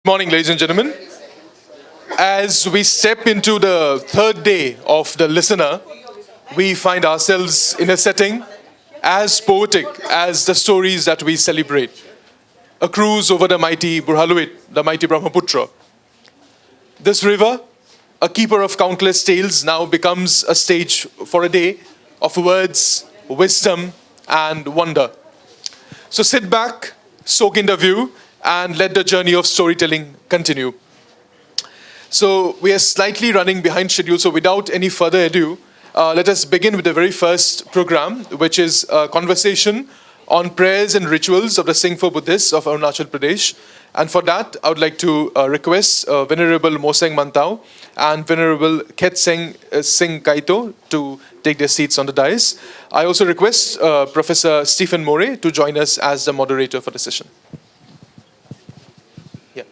Good morning, ladies and gentlemen. As we step into the third day of the listener, we find ourselves in a setting as poetic as the stories that we celebrate. A cruise over the mighty Burhaluit, the mighty Brahmaputra. This river, a keeper of countless tales, now becomes a stage for a day of words, wisdom, and wonder. So sit back, soak in the view, and let the journey of storytelling continue. So we are slightly running behind schedule, so without any further ado, let us begin with the very first program, which is a conversation on prayers and rituals of the Singpho Buddhists of Arunachal Pradesh. And for that, I would like to request Venerable Moseng Mantaw and Venerable Khetseng Singkai to take their seats on the dais. I also request Professor Stephen Moray to join us as the moderator for the session. Yeah.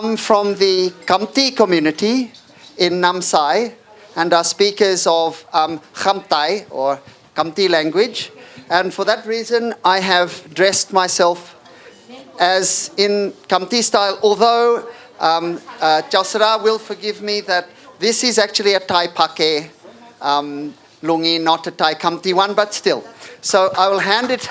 I'm from the Khamti community in Namsai and are speakers of Khamtai or Khamti language. And for that reason, I have dressed myself as in Khamti style, although Chausara will forgive me that this is actually a Thai pake lungi, not a Thai Khamti one, but still. So I will hand it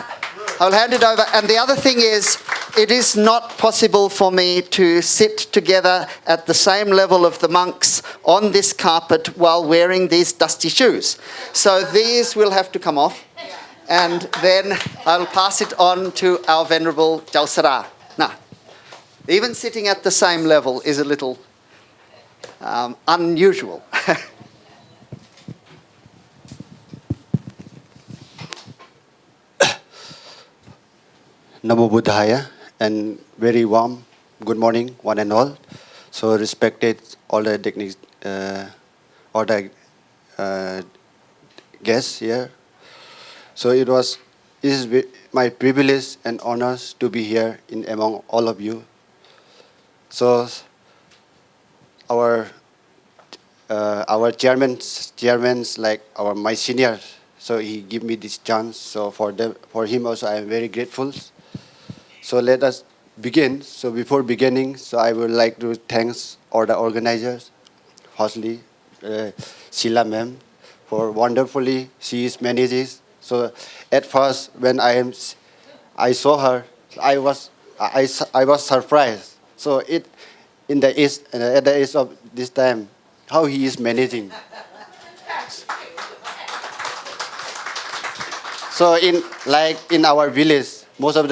over. And the other thing is, it is not possible for me to sit together at the same level of the monks on this carpet while wearing these dusty shoes. So these will have to come off. And then I'll pass it on to our Venerable Chausara. Now, even sitting at the same level is a little unusual. Namo Buddhaya, and very warm good morning, one and all. So respected all the guests here. So it is my privilege and honors to be here among all of you. So our chairmen, like my seniors, so he give me this chance. So for him also, I am very grateful. So let us begin. So before beginning, so I would like to thank all the organizers. Firstly, Shiela ma'am, for wonderfully she is manages. So at first when I saw her, I was surprised. So at the age of this time, how he is managing. So in our village, most of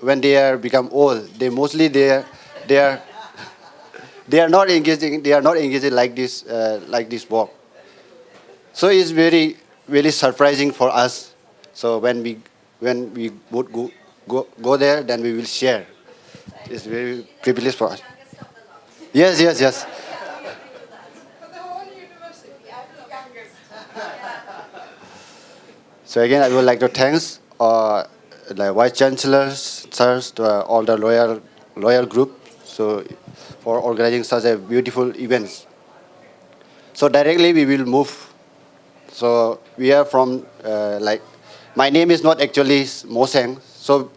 when they are become old, they are not engaging like this work. So it's very very surprising for us. So when we would go there, then we will share. It's very privileged for us. Yes. So again, I would like to thank the Vice Chancellors, sirs, to all the loyal group, so for organizing such a beautiful events. So directly we will move. So we are from my name is not actually Moseng. So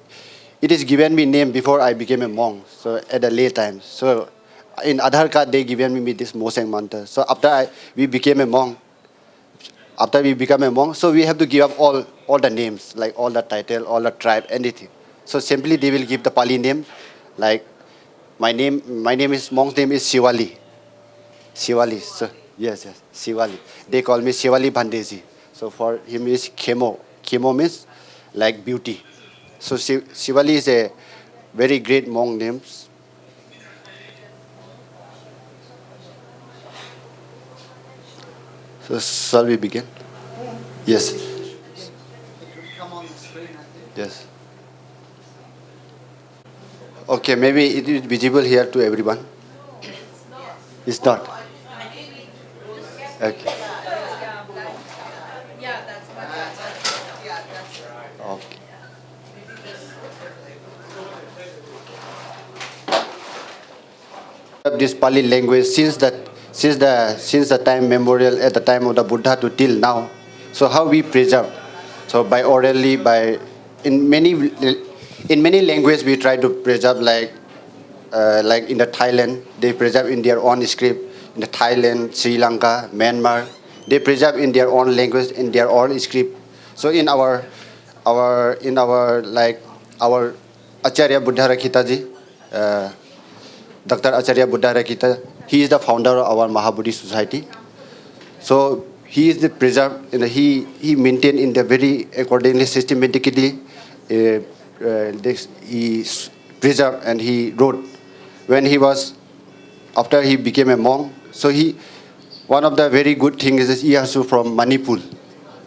it is given me name before I became a monk. So at a late time. So in Aadhaar card they given me this Moseng Mantaw. So after we became a monk. After we become a monk, so we have to give up all the names, like all the title, all the tribe, anything. So simply they will give the Pali name, like my name is, monk's name is Shivali. So yes, Shivali. They call me Shivali Bandezi. So for him is Khemo. Khemo means like beauty. So Shivali is a very great monk name. So shall we begin? Yes. Come on the screen, I think. Yes. Okay, maybe it is visible here to everyone. It's not. Okay. Okay. This Pali language since the time memorial at the time of the Buddha to till now. So how we preserve? So by orally, by in many languages we try to preserve, like in the Thailand they preserve in their own script. In the Thailand, Sri Lanka, Myanmar, they preserve in their own language, in their own script. So in our our Acharya Buddha Rakitaji, Dr. Acharya Buddha Rakita, he is the founder of our Mahabodhi Society. So he is the preserved, and he maintained in the very accordingly systematically. He preserved and he wrote when he was after he became a monk. So one of the very good things is he also from Manipur.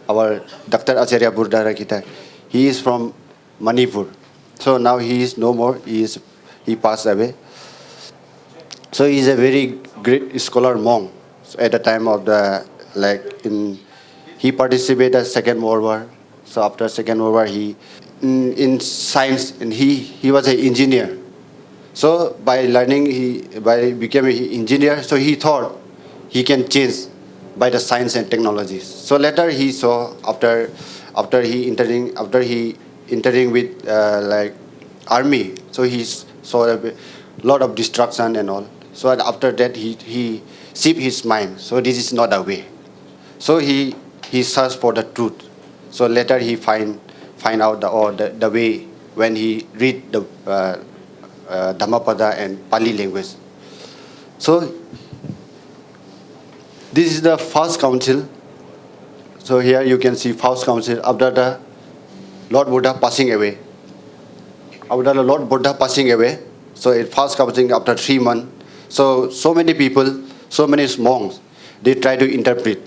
Our Dr. Acharya Buddha Rakita, he is from Manipur. So now he is no more. He passed away. So he is a very great scholar monk. So at the time of he participated Second World War. So after Second World War, he in science, and he was an engineer. So by learning, by becoming an engineer, so he thought he can change by the science and technologies. So later he saw after he entering with army, so he saw a lot of destruction and all. So after that he shift his mind. So this is not the way. So he searched for the truth. So later he find out the way when he read the Dhammapada and Pali language. So this is the first council. So here you can see first council after the Lord Buddha passing away. After the Lord Buddha passing away, so it first council after 3 months. So many people, so many monks, they try to interpret.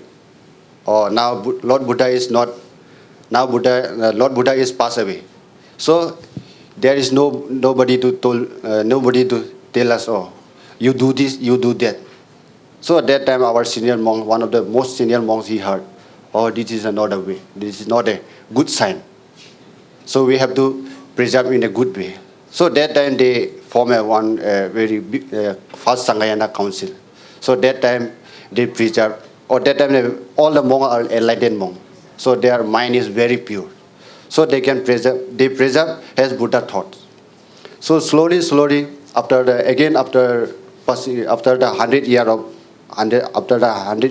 Oh, now Lord Buddha is not. Now Lord Buddha is passed away. So there is nobody to tell us. Oh, you do this, you do that. So at that time, our senior monk, one of the most senior monks, he heard, oh, this is another way. This is not a good sign. So we have to preserve in a good way. So that time they form one very big, first Sanghayana council. So that time they preserve, or that time all the monks are enlightened monks. So their mind is very pure. So they can preserve as Buddha thoughts. So slowly, after the 100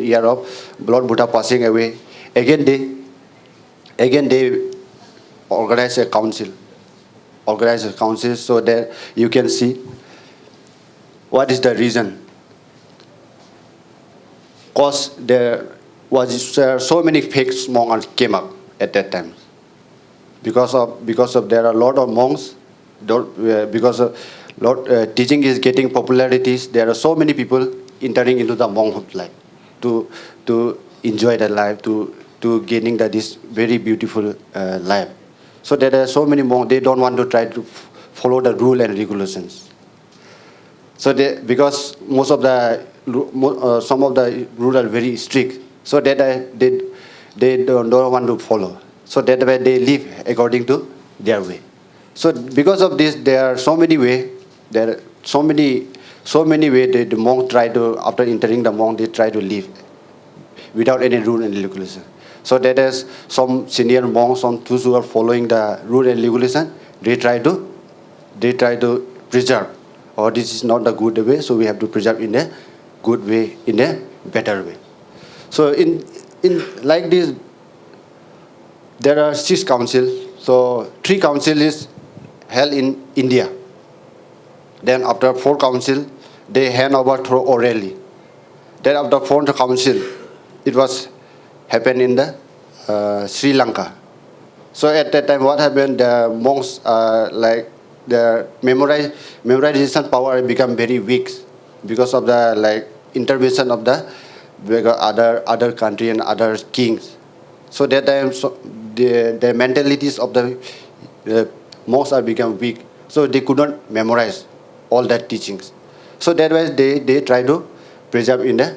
year of Lord Buddha passing away, again they organize a council. So that you can see what is the reason. Because there was so many fake monks came up at that time. Because of there are a lot of monks, because of teaching is getting popularities. There are so many people entering into the monkhood life to enjoy the life, to gaining this very beautiful life. So there are so many monks, they don't want to try to follow the rule and regulations. So because some of the rules are very strict, so that they don't want to follow. So that way they live according to their way. So because of this, there are so many ways. There are so many ways the monk try to, after entering the monk, they try to live without any rule and regulation. So that is some senior monks, those who are following the rule and regulation, they try to preserve. Or this is not the good way, so we have to preserve in a good way, in a better way. So in like this, there are 6 councils. So 3 councils is held in India. Then after 4 council, they hand over through orally. Then after 4th council, it was happened in the Sri Lanka. So at that time, what happened? The monks, like their memorization power become very weak because of the like intervention of the other country and other kings. So that time, so the mentalities of the monks are become weak. So they could not memorize all that teachings. So that was they try to preserve in the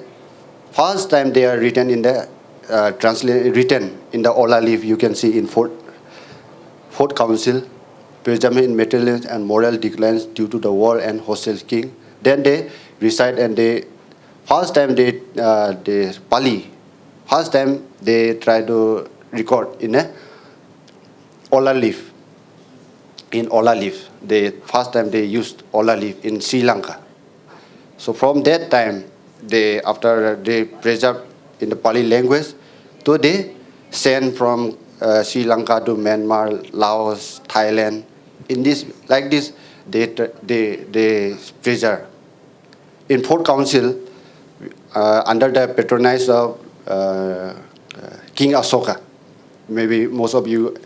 first time they are written in the written in the Ola leaf. You can see in Fourth Council, preservation in material and moral declines due to the war and hostile king. Then they recite and they first time they Pali. First time they try to record in a Ola leaf. In Ola leaf, they first time they used Ola leaf in Sri Lanka. So from that time, they after they preserve in the Pali language, so they send from Sri Lanka to Myanmar, Laos, Thailand. In this like this, they preserve. In Fourth Council, under the patronage of King Asoka, maybe most of you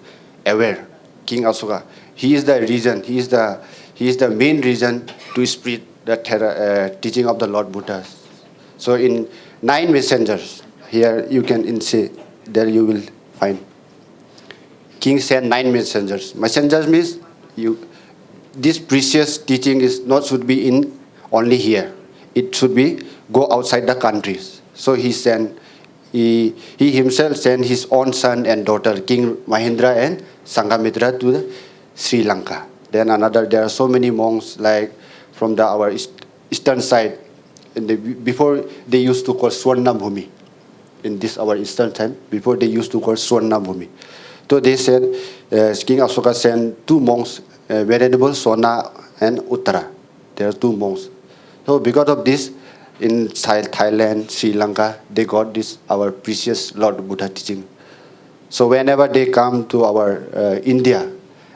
aware, King Asoka. He is the reason. He is the main reason to spread the teaching of the Lord Buddha. So in 9 messengers, here you can see, there you will find. King sent 9 messengers. Messengers means this precious teaching is not should be in only here. It should be go outside the countries. So he himself sent his own son and daughter, King Mahendra and Sanghamitra, to the Sri Lanka. Then there are so many monks like from our eastern side. Before they used to call Swarna Bhumi. In this our eastern time, before they used to call Swarna Bhumi. So they said, King Asoka sent 2 monks, Venerable Sona and Uttara. There are 2 monks. So because of this, in Thailand, Sri Lanka, they got this our precious Lord Buddha teaching. So whenever they come to our India,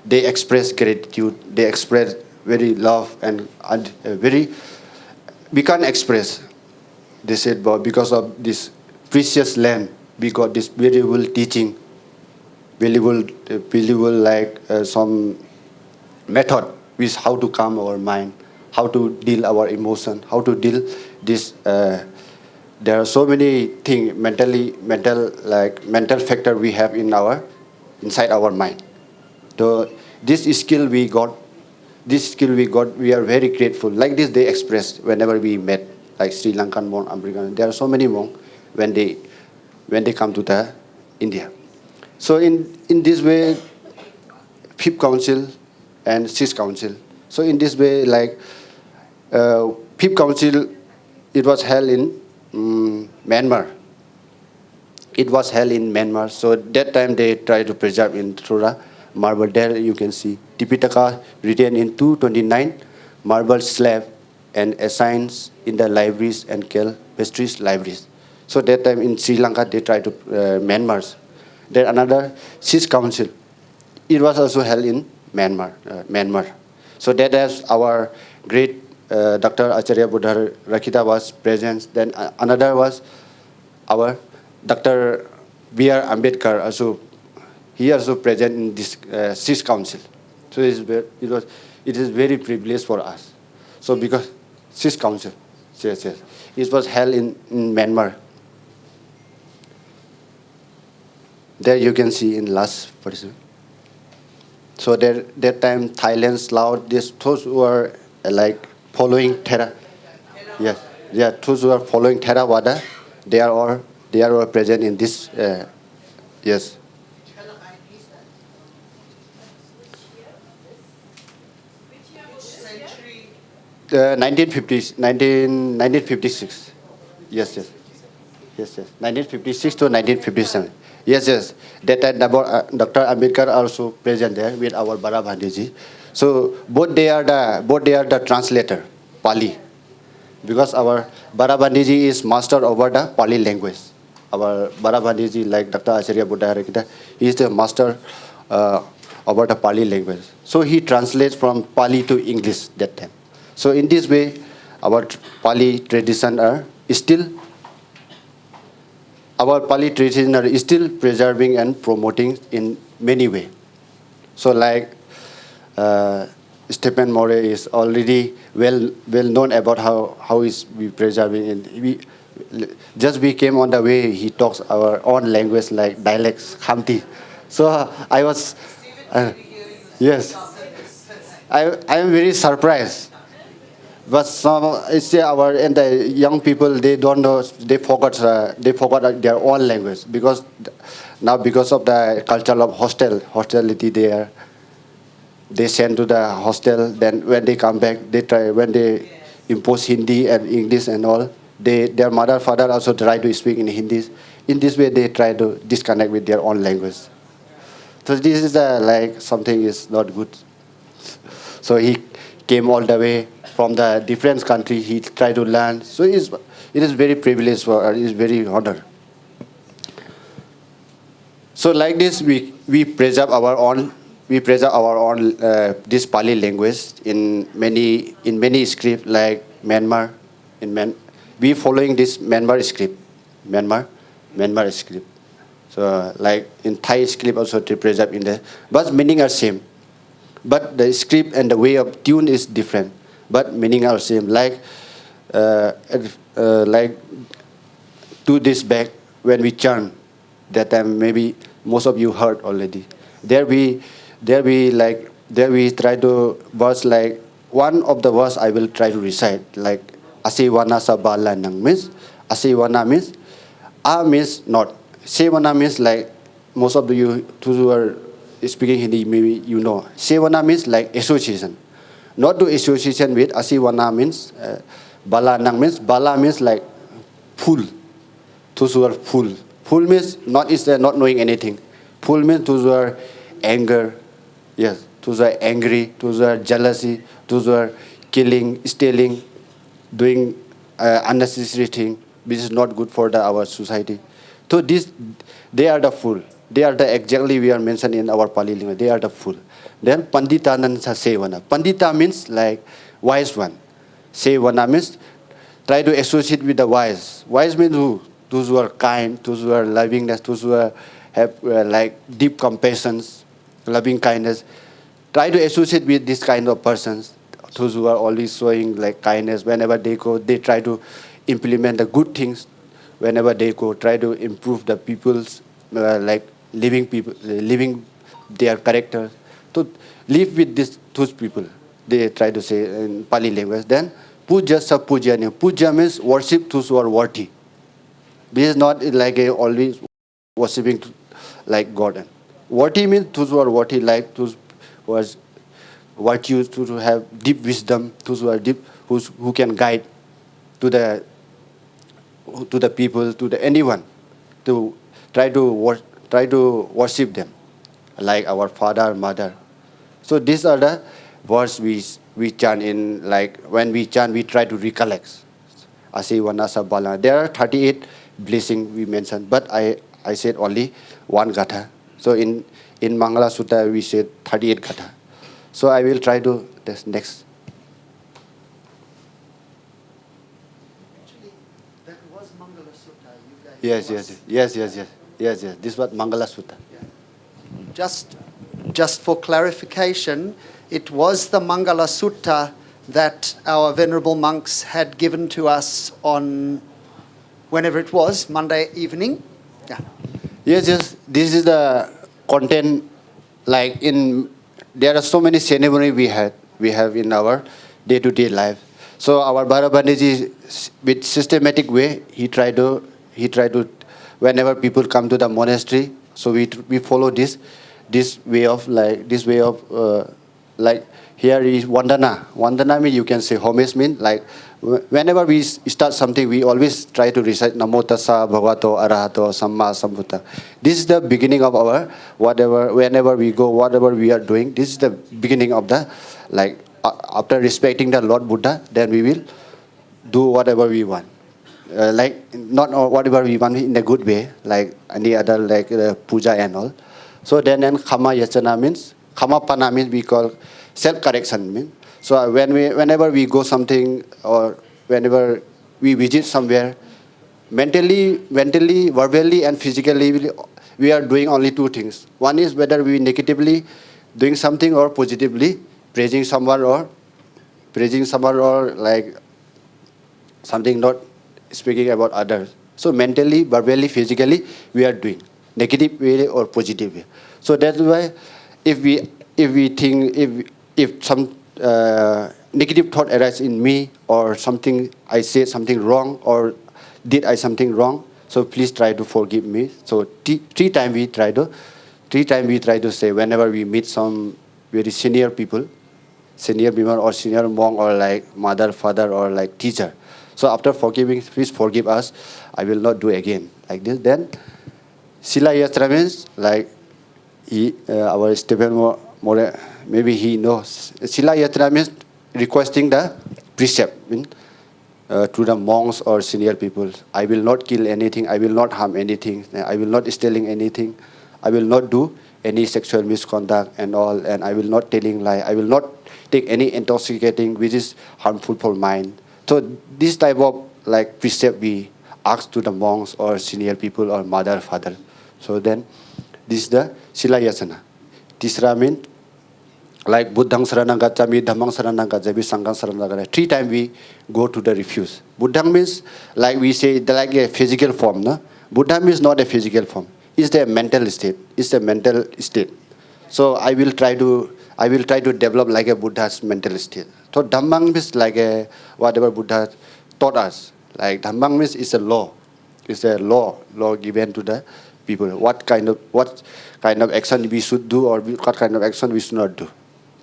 they express gratitude. They express very love and very. We can't express. They said, but because of this precious land, we got this valuable teaching, valuable like some method with how to calm our mind, how to deal our emotion, how to deal this. There are so many things mental factor we have inside our mind. So this skill we got, we are very grateful. Like this they express whenever we met, like Sri Lankan monk, American. There are so many monks when they come to the India. So in this way, Fifth Council and Sixth Council. So in this way, like Fifth Council, it was held in Myanmar. It was held in Myanmar. So that time they tried to preserve in Thura marble. There you can see Tipitaka written in 229 marble slab and assigned in the libraries and Kel Pastries libraries. So that time in Sri Lanka they tried to Myanmar. Then another Sixth Council. It was also held in Myanmar. So that is our great Dr. Acharya Buddha Rakita was present. Then another was our Dr. B.R. Ambedkar also. He also present in this Sixth Council. So it is very privileged for us. So because Sixth Council, yes, it was held in Myanmar. There you can see in last participant. So that time Thailand, Laos, those who are like following those who are following Theravada, they are all present in this. Yes. 1956. Yes. 1956 to 1957. Yes. That time Dr. Ambedkar also present there with our Bara Bhandiji. So both they are the translator, Pali. Because our Bara Bhandiji is master over the Pali language. Our Bara Bhandiji, like Dr. Acharya Buddha Harakita, he is the master over the Pali language. So he translates from Pali to English that time. So in this way, our Pali tradition are still our Pali tradition are still preserving and promoting in many ways. So like Stephen More is already well known about how is we preserving, and we came on the way he talks our own language like dialects Khamti. So I was yes, I am very surprised. But some it's our and the young people, they don't know, they forgot their own language because now because of the culture of hostility there, they send to the hostel. Then when they come back, they try when they impose Hindi and English and all. Their mother father also try to speak in Hindi. In this way, they try to disconnect with their own language. So this is like something is not good. So he came all the way from the different country. He tried to learn. So it is very privileged for her. It is very honor. So like this, we preserve our own this Pali language in many script like Myanmar. We following this Myanmar script. So like in Thai script also to preserve in there, but meaning are same. But the script and the way of tune is different, but meaning are same. Like 2 days back when we chant, that time maybe most of you heard already. There we try to verse like one of the verse I will try to recite like Asiwana Sabala Nang means Asiwana means means not. Sevana means like most of you who are speaking Hindi, maybe you know. Sevana means like association. Not to association with. Asiwana means Bala Nang means Bala means like full. Those who are full. Full means not is not knowing anything. Full means those who are anger. Yes. Those who are angry. Those who are jealousy. Those who are killing, stealing, doing unnecessary thing, which is not good for our society. So they are the fool. They are the exactly we are mentioned in our Pali language. They are the fool. Then Pandita Nansa Sevana. Pandita means like wise one. Sevana means try to associate with the wise. Wise means who? Those who are kind, those who are lovingness, those who have like deep compassion, loving kindness. Try to associate with this kind of persons. Those who are always showing like kindness. Whenever they go, they try to implement the good things. Whenever they go, try to improve the people's like living their character. To live with those people, they try to say in Pali language. Then puja sa pujanya. Puja means worship those who are worthy. This is not like always worshipping like God. Worthy means those who are worthy, like those who are virtues, to have deep wisdom, those who are deep, who can guide to the people, to the anyone, to try to worship them, like our father, mother. So these are the words we chant in, like when we chant, we try to recollect. Asiwana Sabala. There are 38 blessings we mentioned, but I said only one gatha. So in Mangala Sutta we said 38 gatha. So I will try to this next. That was Mangala Sutta. You guys Yes. This was Mangala Sutta. Just for clarification, it was the Mangala Sutta that our venerable monks had given to us on whenever it was, Monday evening. Yeah. Yes. This is the content. Like there are so many ceremonies we have in our day-to-day life. So our Bharabandiji, with systematic way, he tried to whenever people come to the monastery, so we follow this way of like here is Vandana. Vandana means you can say homage means like whenever we start something, we always try to recite Namo Tassa Bhagavato Arahato Samma Sambuddha. This is the beginning of our whenever we go, whatever we are doing. This is the beginning of the like after respecting the Lord Buddha, then we will do whatever we want. Like not whatever we want in a good way, like any other like puja and all. So then Khama Yachana means Khamapana means we call self-correction means. So whenever we go something or whenever we visit somewhere, mentally, verbally, and physically, we are doing only two things. One is whether we negatively doing something or positively praising someone or like something not speaking about others. So mentally, verbally, physically, we are doing negative way or positive way. So that's why if we think if some negative thought arises in me or something I said something wrong or did I something wrong, so please try to forgive me. So three times we try to say whenever we meet some very senior people or senior monk or like mother, father or like teacher. So after forgiving, please forgive us. I will not do again like this. Then Sila Yatra means like our Stephen More, maybe he knows. Sila Yatra means requesting the precept to the monks or senior people. I will not kill anything. I will not harm anything. I will not stealing anything. I will not do any sexual misconduct and all. And I will not telling lie. I will not take any intoxicating which is harmful for mind. So this type of like precept we ask to the monks or senior people or mother, father. So then this is the Sila Yasana. Tisra means like Buddhang Saranang Gacchami, Dhammang Saranang Gacchami, Sanghang Saranang Gacchami. 3 times we go to the refuge. Buddhang means like we say like a physical form. No? Buddha means not a physical form. It's the mental state. It's a mental state. So I will try to develop like a Buddha's mental state. So Dhammang means like a whatever Buddha taught us. Like Dhammang means it's a law. It's a law given to the people. What kind of action we should do or what kind of action we should not do.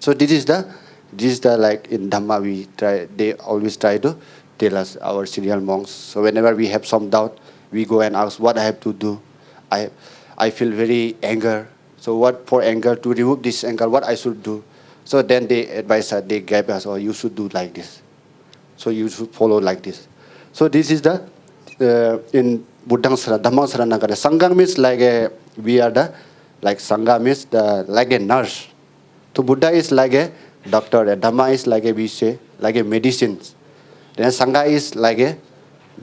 So this is the like in Dhamma they always try to tell us our senior monks. So whenever we have some doubt, we go and ask what I have to do. I feel very anger. So what for anger to remove this anger, what I should do. So then they advise us, they guide us, or you should do like this. So you should follow like this. So this is the in Buddhang Dhammang Saranang Gacchami. Sanghang means like we are the like Sangha means like a nurse. So Buddha is like a doctor, and Dhamma is like we say like a medicine. Then Sangha is like a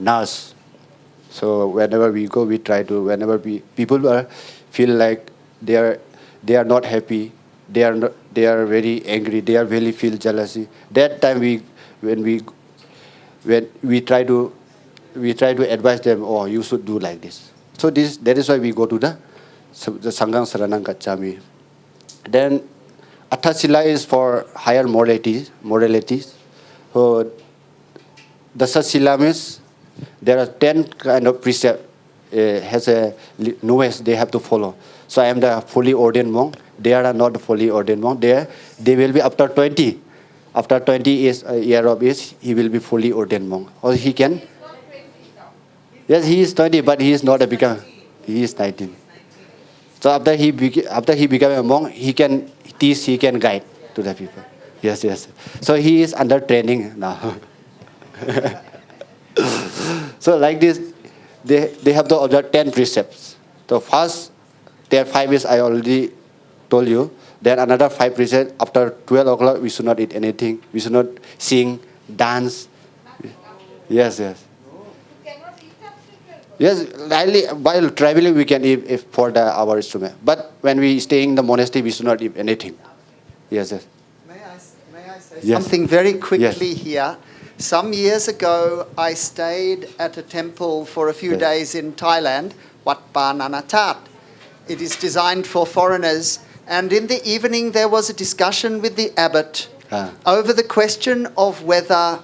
nurse. So whenever we go, we try to. Whenever people feel like they are not happy, they are very angry, they are really feel jealousy. That time when we try to advise them, oh, you should do like this. So that is why we go to the Sanghang Saranang Gacchami. Then Atthasila is for higher moralities. So Dasasila means there are 10 kind of precepts has a novice they have to follow. So I am the fully ordained monk. They are not fully ordained monk. They will be after 20. After 20 year of age, he will be fully ordained monk. Or he can. Yes, he is 20, but he is not a become. He is 19. So after he become a monk, he can teach, he can guide to the people. Yes. So he is under training now. So like this, they have to observe 10 precepts. So first, there are 5 is I already told you. Then another 5 precepts. After 12 o'clock, we should not eat anything. We should not sing, dance. Yes. Yes, while traveling we can eat if for our instrument. But when we stay in the monastery, we should not eat anything. Yes. May I say Yes. something very quickly Yes. here? Some years ago, I stayed at a temple for a few Yes. days in Thailand, Wat Pa Nanatat. It is designed for foreigners. And in the evening, there was a discussion with the abbot over the question of whether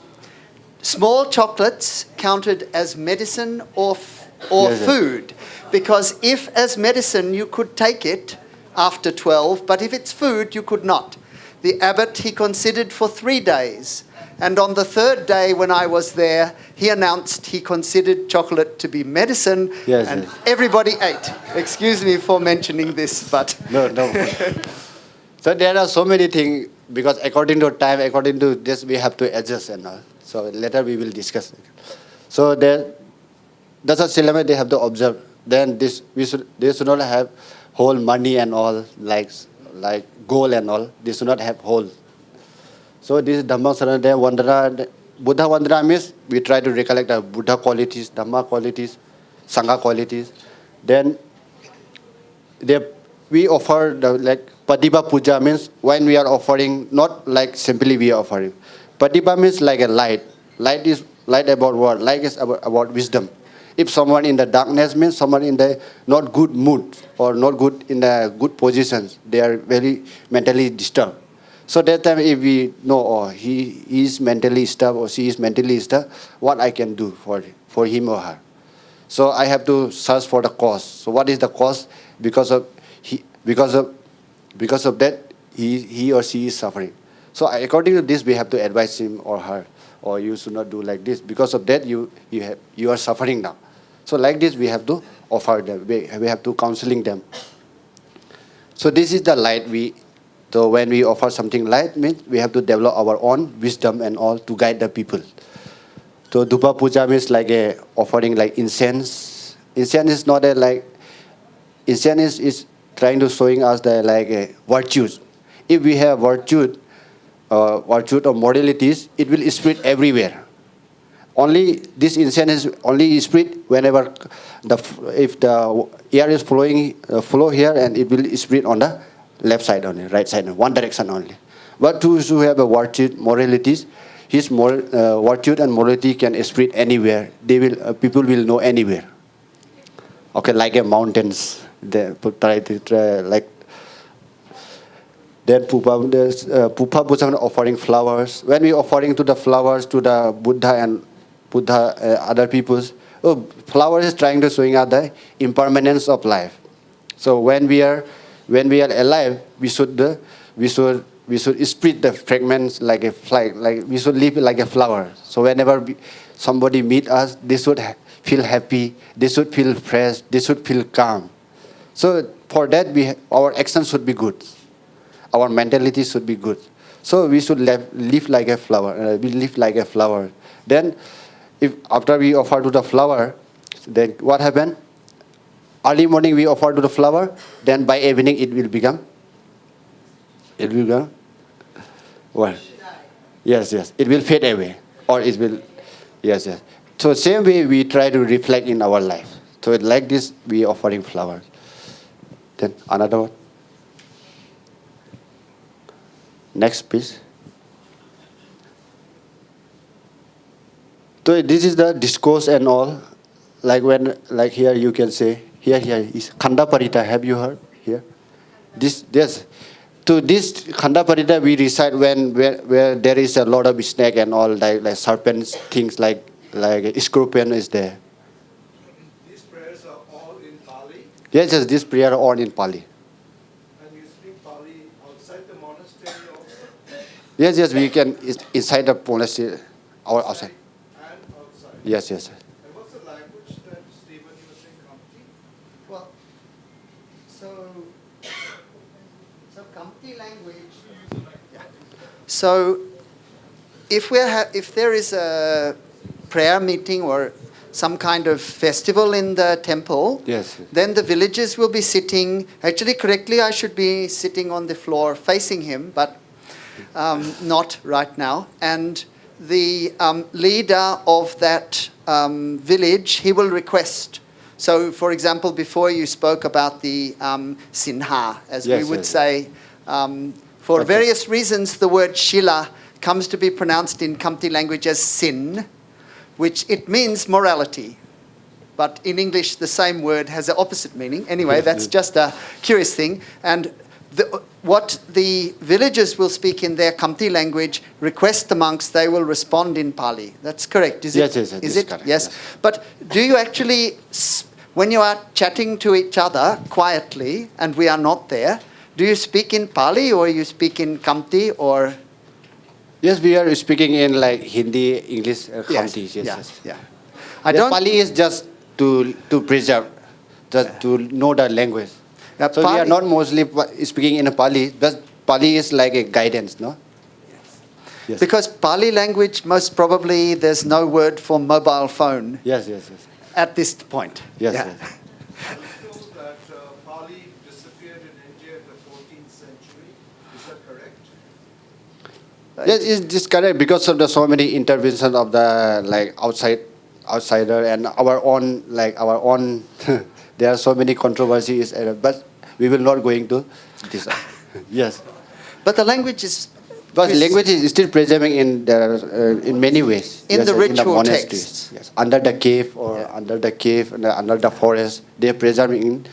small chocolates counted as medicine or Yes. food. Because if as medicine, you could take it after 12, but if it's food, you could not. The abbot, he considered for 3 days. And on the 3rd day when I was there, he announced he considered chocolate to be medicine, Yes, and yes. everybody ate. Excuse me for mentioning this, but... No. So there are so many things, because according to time, according to this, we have to adjust and all. So later we will discuss. So that's a syllabus they have to observe. Then they should not have whole money and all, like gold and all. They should not have whole. So this is Dhammam Sarana, Vandana, Buddha Vandana means we try to recollect the Buddha qualities, Dhamma qualities, Sangha qualities. Then we offer the like Padipa Puja means when we are offering, not like simply we are offering. Padipa means like a light. Light is light about what? Light is about wisdom. If someone in the darkness means someone in the not good mood or not good in the good positions, they are very mentally disturbed. So that time if we know, oh, he is mentally disturbed or she is mentally disturbed, what I can do for him or her. So I have to search for the cause. So what is the cause? Because of he, because of that he or she is suffering. So according to this, we have to advise him or her, or you should not do like this. Because of that, you are suffering now. So like this, we have to offer them. We have to counseling them. So this is the light we. So when we offer something light, means we have to develop our own wisdom and all to guide the people. So Dupa Puja means like a offering like incense. Incense is not a like. Incense is trying to showing us the like a virtues. If we have virtue or moralities, it will spread everywhere. Only this incense is only spread whenever if the air is flowing flow here, and it will spread on the left side only, right side, one direction only. But those who have a virtue moralities, his virtue and morality can spread anywhere. They will people will know anywhere. Okay, like a mountains. They try like. Then Pupa Puja offering flowers. When we offering to the flowers to the Buddha other peoples, flowers is trying to showing us the impermanence of life. So when we are alive, we should spread the fragments like a flag, like we should live like a flower. So whenever somebody meet us, they should feel happy, they should feel fresh, they should feel calm. So for that, our actions should be good. Our mentality should be good. So we should live like a flower. We live like a flower. Then, if after we offer to the flower, then what happened? Early morning we offer to the flower. Then by evening it will become. It will become. What? Yes. It will fade away, or it will. Yes. So same way we try to reflect in our life. So like this we offering flowers. Then another one. Next please. So this is the discourse and all. Like when, like here you can say, here is Khanda Parita. Have you heard here? Yes. To this Khanda Parita we recite where there is a lot of snake and all, like serpents, things like scorpion is there. These prayers are all in Pali. Yes, these prayers are all in Pali. And you speak Pali outside the monastery also? Yes, we can inside the monastery or outside. And outside? Yes. And what's the language that Stephen you were saying, Kamti? Well, so Kamti language. Yeah. So if there is a prayer meeting or some kind of festival in the temple, Yes. then the villagers will be sitting. Actually, correctly, I should be sitting on the floor facing him, but not right now. And the leader of that village, he will request. So, for example, before you spoke about the sinha, as we would say, for various reasons, the word Shiela comes to be pronounced in Kamti language as sin, which it means morality. But in English, the same word has the opposite meaning. Anyway, that's just a curious thing. And what the villagers will speak in their Kamti language, request the monks, they will respond in Pali. That's correct, is it? Yes, is it? correct, Yes. But do you actually, when you are chatting to each other quietly, and we are not there, do you speak in Pali or you speak in Kamti or? Yes, we are speaking in like Hindi, English, Kamti. Yes. Pali is just to preserve, just to know the language. So Pali, we are not mostly speaking in a Pali. But Pali is like a guidance, no? Yes. Because Pali language, most probably, there's no word for mobile phone. Yes. At this point. Yes. I was told that Pali disappeared in India in the 14th century. Is that correct? Yes, it's just correct because of the so many interventions of the like outsider and our own there are so many controversies, but we will not going to this. Yes, But the language is but language is still preserving in many ways. In Yes, the in the ritual monasteries. texts. Yes, under the cave or Yeah. under the cave and under the forest, they are preserving in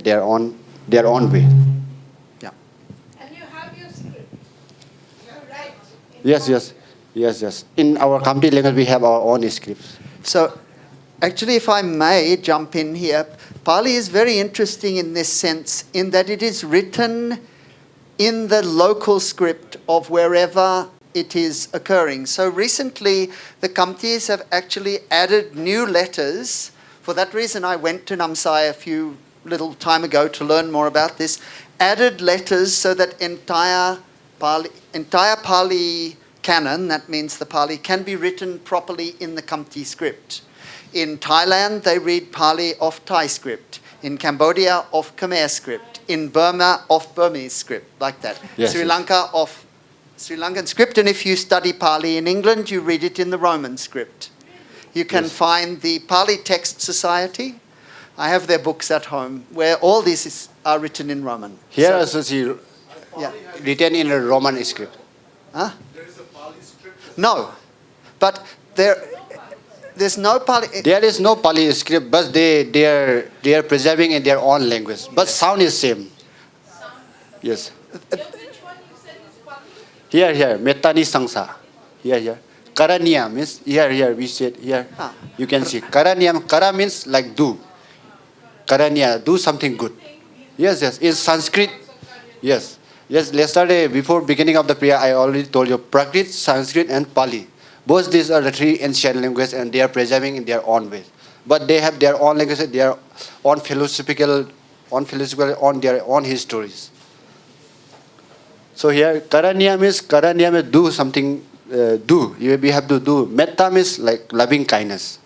their own way. Yeah. And you have your script. You write. Yes. In our Khamti language, we have our own scripts. So, actually, if I may jump in here, Pali is very interesting in this sense, in that it is written in the local script of wherever it is occurring. So recently, the Khamtis have actually added new letters. For that reason, I went to Namsai a few little time ago to learn more about this. Added letters so that entire Pali canon, that means the Pali, can be written properly in the Khamti script. In Thailand, they read Pali of Thai script. In Cambodia, of Khmer script. In Burma, of Burmese script, like that. Yes, Sri yes. Lanka, of Sri Lankan script. And if you study Pali in England, you read it in the Roman script. You can Yes. find the Pali Text Society. I have their books at home, where all these are written in Roman. Here So- also see yeah. written in a Roman script. Huh? There is a Pali script. No, but there's no Pali. There is no Pali script, but they are preserving in their own language. But sound is same. Yes. Which one you said is Pali? Here, Metani Sangsa. Here. Karanya means here, we said here. Ah. You can see. Kara means like do. Karanya, do something good. Yes. In Sanskrit, yes. Yesterday, before beginning of the prayer, I already told you, Prakrit, Sanskrit and Pali. Both these are the three ancient languages and they are preserving in their own ways. But they have their own language, their own philosophical, on their own histories. So here, Karanya means do something, do. We have to do. Metta means like loving kindness.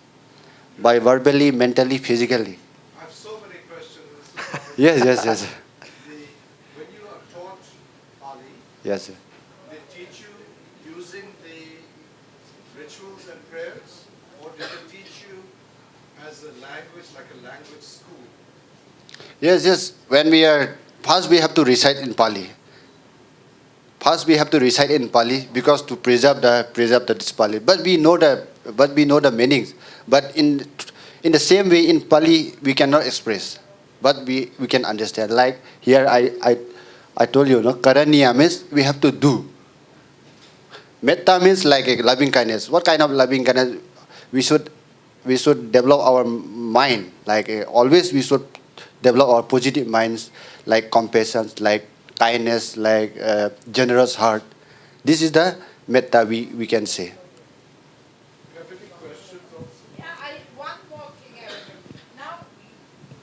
By verbally, mentally, physically. I have so many questions. Yes. When you are taught Pali, Yes. they teach you using the rituals and prayers, or do they teach you as a language, like a language school? Yes. First we have to recite in Pali. Because to preserve this Pali. But we know the meanings. But in the same way in Pali we cannot express. But we can understand. Like here I told you, no, Karanya means we have to do. Metta means like a loving kindness. What kind of loving kindness? We should develop our mind. Like always we should develop our positive minds, like compassion, like kindness, like generous heart. This is the metta we can say. You have any questions also? Yeah, one more thing. Now,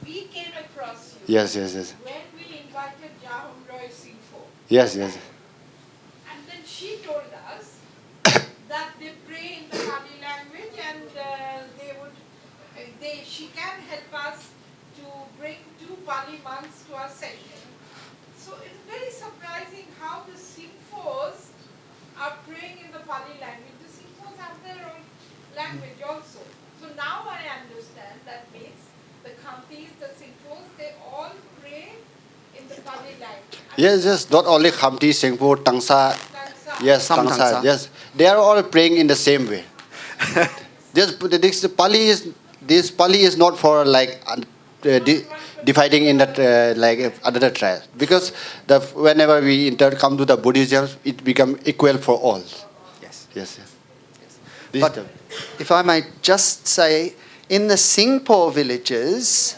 we came across you Yes. when we invited Jahum Roy Singpho. Yes. And then she told us that they pray in the Pali language and she can help us to bring 2 Pali monks to our session. So it's very surprising how the Singphos are praying in the Pali language. The Singphos have their own language also. So now I understand that means the Khamtis, the Singphos, they all pray in the Pali language. Yes. Not only Khamti, Singpho, Tangsa. Yes, Some Tangsa. Tangsa. Yes. They are all praying in the same way. This Pali is not for like dividing in that like other tribes, because whenever we come to the Buddhism, it become equal for all. Yes. Yes. But if I may just say, in the Singpho villages,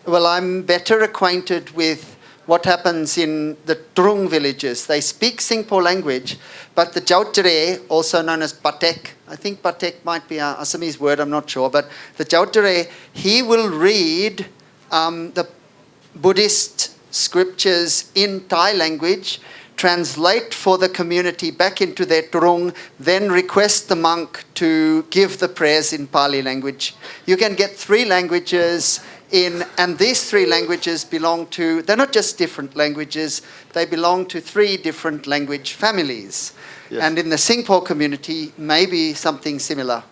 well, I'm better acquainted with what happens in the Trung villages. They speak Singpho language, but the Jautere, also known as Patek, I think Patek might be an Assamese word, I'm not sure, but the Jautere, he will read the Buddhist scriptures in Thai language, translate for the community back into their Trung, then request the monk to give the prayers in Pali language. You can get 3 languages And these three languages belong to, they're not just different languages, they belong to three different language families. Yes. And in the Singpho community, maybe something similar.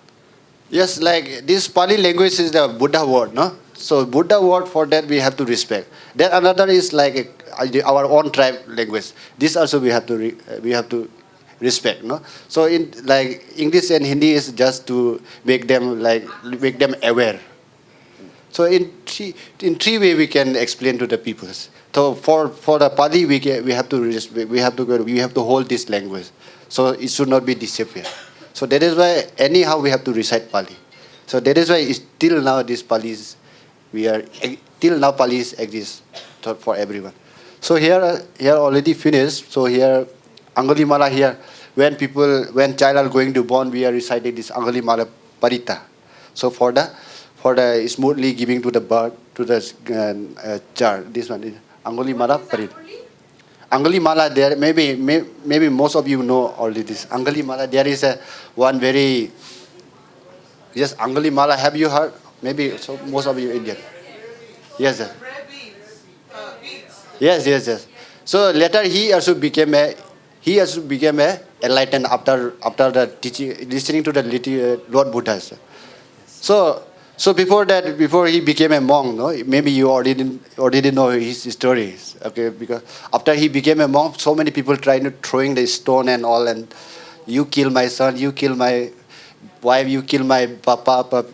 Yes, like this Pali language is the Buddha word, no? So Buddha word, for that we have to respect. Then another is like our own tribe language. This also we have to respect, no? So in like English and Hindi is just to make them aware. So in three way we can explain to the peoples. So for the Pali we have to we have to hold this language. So it should not be disappear. So that is why anyhow we have to recite Pali. So that is why till now this Pali is till now Pali exists for everyone. So here already finished. So here Angulimala here when child are going to born we are reciting this Angulimala Parita. So for the smoothly giving to the birth to the child, this one is Angulimala Parita. Angulimala, there maybe most of you know already this. Angulimala, there is one very yes Angulimala. Have you heard? Maybe so most of you Indian. Yes, sir. Yes. So later he also became a enlightened after the teaching, listening to the Lord Buddha. So before that, before he became a monk, no, maybe you already know his stories, okay? Because after he became a monk, so many people throwing the stone and all, and you kill my son, you kill my wife, you kill my papa,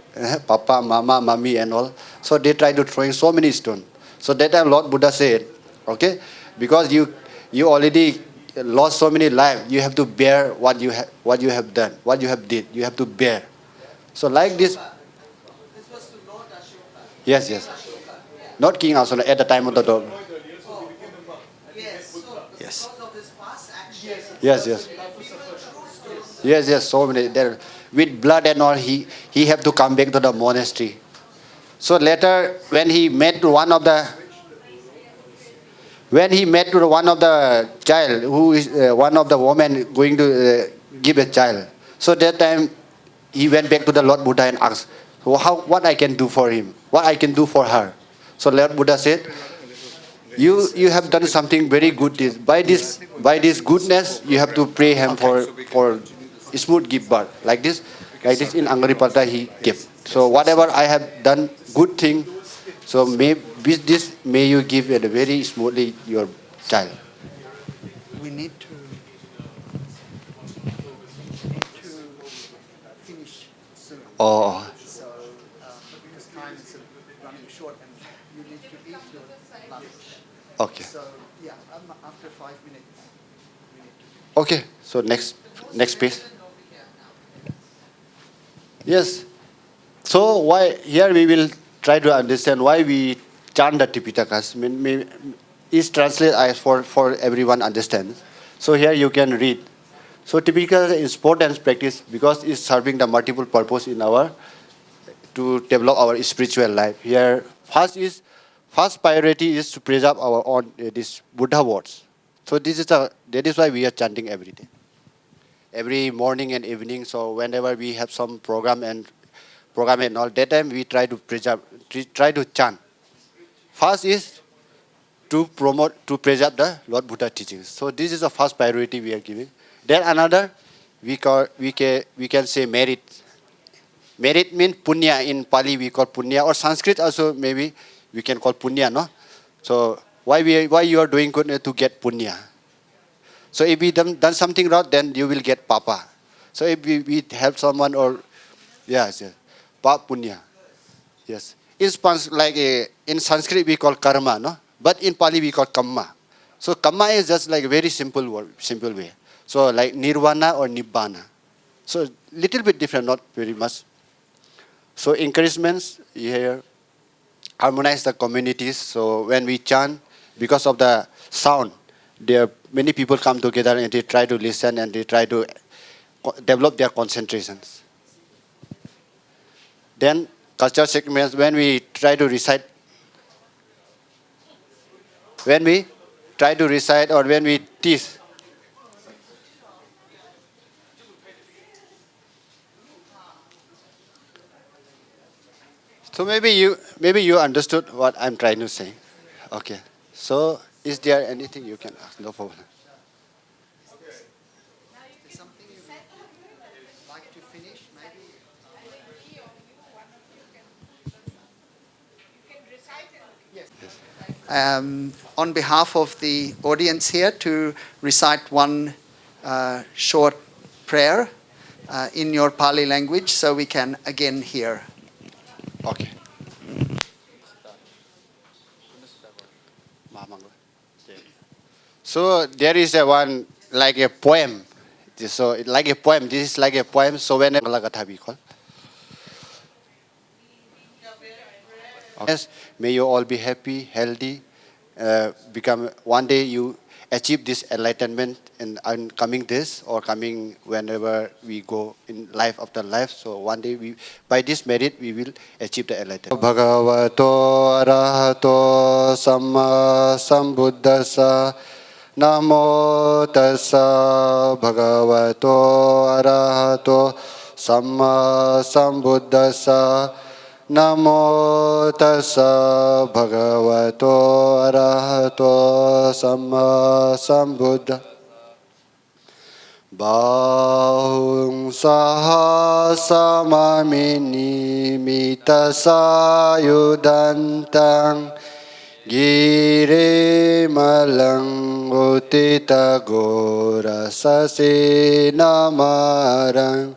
mama, mommy, and all. So they tried to throwing so many stones. So that time Lord Buddha said, okay, because you already lost so many lives, you have to bear what you have done, what you have did. You have to bear. So like this. Yes. Not King Ashoka at the time of the dog. Yes. Yes. So many there with blood and all. He have to come back to the monastery. So later, when he met one of the child who is one of the women going to give a child. So that time he went back to the Lord Buddha and asked, what I can do for him, what I can do for her. So Lord Buddha said, you have done something very good. By this goodness, you have to pray him for smooth give birth. Like this in Angaripalta he gave. So whatever I have done good thing, so may you give it very smoothly your child. We need to finish soon. Oh, So, because time is running short and you need to eat your lunch. okay. So, yeah, after 5 minutes, we need to. Okay. So next page. Yes. So why here we will try to understand why we chant the Tipitakas. Is translate as for everyone understands. So here you can read. So typical is sport and practice because it's serving the multiple purpose in our to develop our spiritual life. Here first priority is to preserve our own this Buddha words. So that is why we are chanting every day, every morning and evening. So whenever we have some program and all, that time we try to try to chant. First is to preserve the Lord Buddha teachings. So this is the first priority we are giving. Then another, we can say merit. Merit means punya. In Pali we call punya, or Sanskrit also maybe we can call punya, no? So why you are doing good to get punya? So if we done something wrong, then you will get papa. So if we help someone or yes, pap punya, yes. In Sanskrit we call karma, no? But in Pali we call kamma. So kamma is just like a very simple way. So like nirvana or nibbana. So little bit different, not very much. So encouragements here, harmonize the communities. So when we chant, because of the sound, there many people come together and they try to listen and they try to develop their concentrations. Then culture segments, when we try to recite or when we teach. So maybe you understood what I'm trying to say. Okay. So is there anything you can ask? No problem. Something you like to finish, maybe? On behalf of the audience here, to recite one short prayer in your Pali language so we can again hear. Okay. So there is a one like a poem. So like a poem. This is like a poem. So when Katha we call. Yes, may you all be happy, healthy, become one day you achieve this enlightenment in coming this or coming whenever we go in life after life. So one day we, by this merit, we will achieve the enlightenment. Bhagavato arahato samma sambuddhassa namo tassa bhagavato arahato samma sambuddhassa Namo tassa bhagavato arahato samma sambuddha Bahung saha samamini mitasa yudantang Gire malang utita gora sase namarang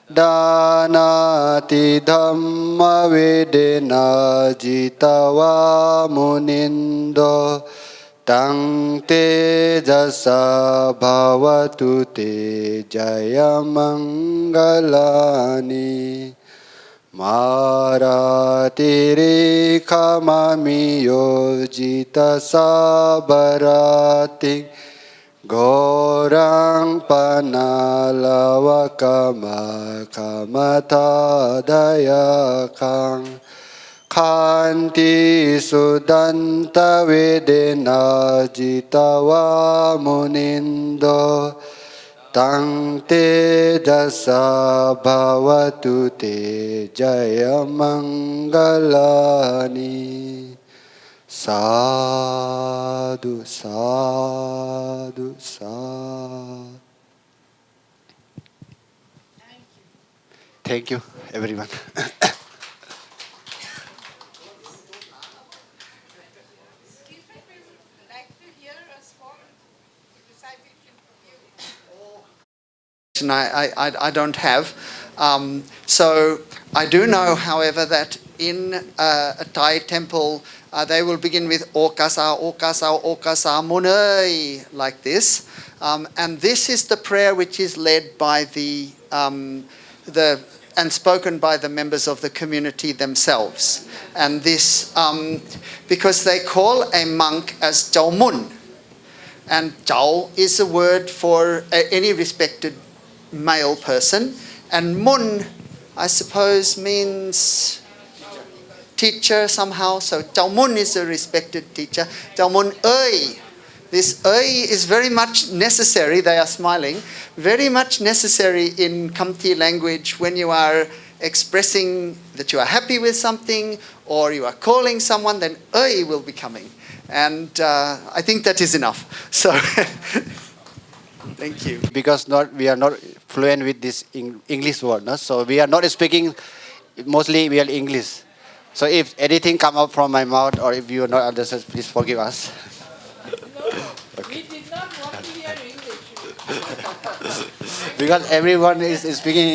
Danati dhamma vedena jitawa munindo Tang te jasa bhavatu te jaya mangalani Maratiri kamami yojita sabarati Gorang panalawakama kamata dayakang Kanti sudanta vedena jitawa munindo Tang te dasa bhavatu te jaya mangalani Sadhu, sadhu, sadhu. Thank you, everyone. Excuse me, we would like to hear a small recitation from you. I don't have. So I do know, however, that in a Thai temple, they will begin with Okasa, Okasa, Okasa Munai, like this. And this is the prayer which is led by and spoken by the members of the community themselves. And this, because they call a monk as Chau Mun. And Chau is a word for any respected male person. And Mun, I suppose, means teacher somehow. So Chau Mun is a respected teacher. Chau Mun Ơi. This Ơi is very much necessary. They are smiling. Very much necessary in Khamti language when you are expressing that you are happy with something or you are calling someone, then Ơi will be coming. And I think that is enough. So thank you. Because we are not fluent with this English word, no? So we are not speaking, mostly we are English. So if anything come out from my mouth or if you are not understand, please forgive us. No, we did not want to hear English. Because everyone is speaking